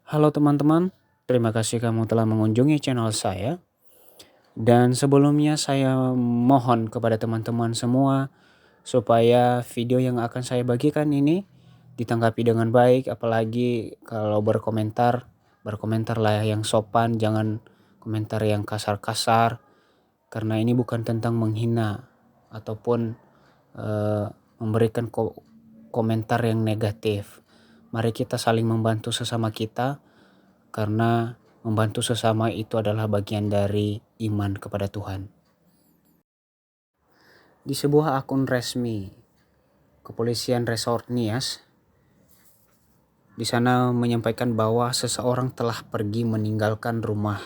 Halo teman-teman, terima kasih kamu telah mengunjungi channel saya. Dan sebelumnya saya mohon kepada teman-teman semua supaya video yang akan saya bagikan ini ditanggapi dengan baik, apalagi kalau berkomentarlah yang sopan, jangan komentar yang kasar-kasar, karena ini bukan tentang menghina ataupun eh, memberikan komentar yang negatif. Mari kita saling membantu sesama kita, karena membantu sesama itu adalah bagian dari iman kepada Tuhan. Di sebuah akun resmi Kepolisian Resort Nias, di sana menyampaikan bahwa seseorang telah pergi meninggalkan rumah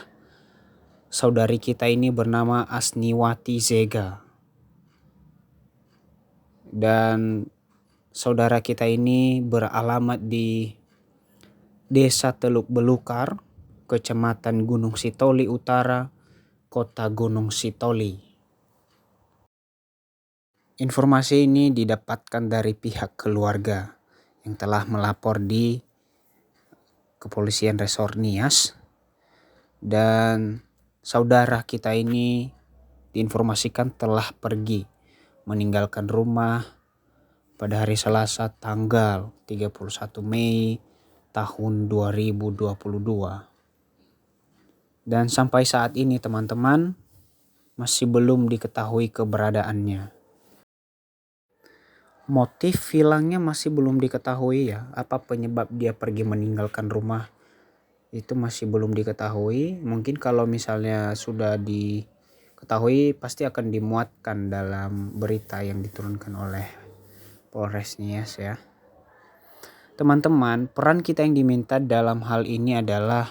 saudari kita ini bernama Asniwati Zega. Dan saudara kita ini beralamat di Desa Teluk Belukar, Kecamatan Gunung Sitoli Utara, Kota Gunung Sitoli. Informasi ini didapatkan dari pihak keluarga yang telah melapor di Kepolisian Resort Nias, dan saudara kita ini diinformasikan telah pergi meninggalkan rumah pada hari Selasa tanggal 31 Mei tahun 2022. Dan sampai saat ini teman-teman masih belum diketahui keberadaannya. Motif hilangnya masih belum diketahui ya. Apa penyebab dia pergi meninggalkan rumah itu masih belum diketahui. Mungkin kalau misalnya sudah diketahui pasti akan dimuatkan dalam berita yang diturunkan oleh Polres Nias ya. Teman-teman, peran kita yang diminta dalam hal ini adalah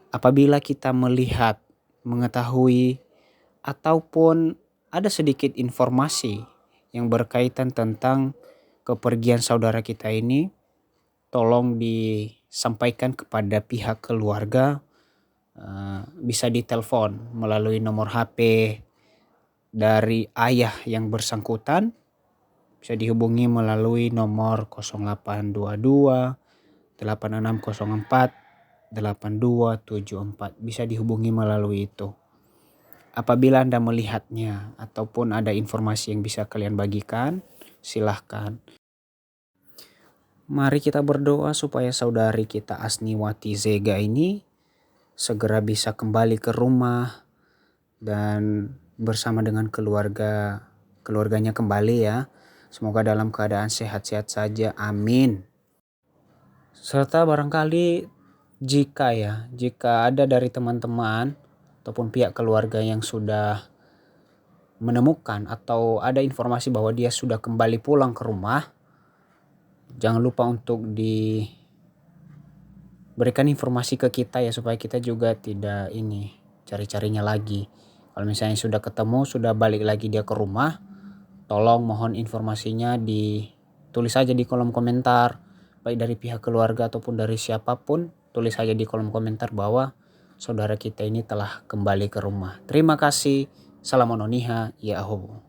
apabila kita melihat, mengetahui, ataupun ada sedikit informasi yang berkaitan tentang kepergian saudara kita ini, tolong disampaikan kepada pihak keluarga. Bisa ditelepon melalui nomor HP dari ayah yang bersangkutan. Bisa dihubungi melalui nomor 0822 8604 8274. Bisa dihubungi melalui itu. Apabila Anda melihatnya ataupun ada informasi yang bisa kalian bagikan, silahkan. Mari kita berdoa supaya saudari kita Asniwati Zega ini segera bisa kembali ke rumah dan bersama dengan keluarganya kembali ya. Semoga dalam keadaan sehat-sehat saja. Amin. Serta barangkali jika ada dari teman-teman ataupun pihak keluarga yang sudah menemukan atau ada informasi bahwa dia sudah kembali pulang ke rumah, jangan lupa untuk diberikan informasi ke kita ya, supaya kita juga tidak cari-carinya lagi. Kalau misalnya sudah ketemu, sudah balik lagi dia ke rumah, tolong mohon informasinya ditulis saja di kolom komentar, baik dari pihak keluarga ataupun dari siapapun. Tulis saja di kolom komentar bahwa saudara kita ini telah kembali ke rumah. Terima kasih. Salam ononiha, ya ahobo.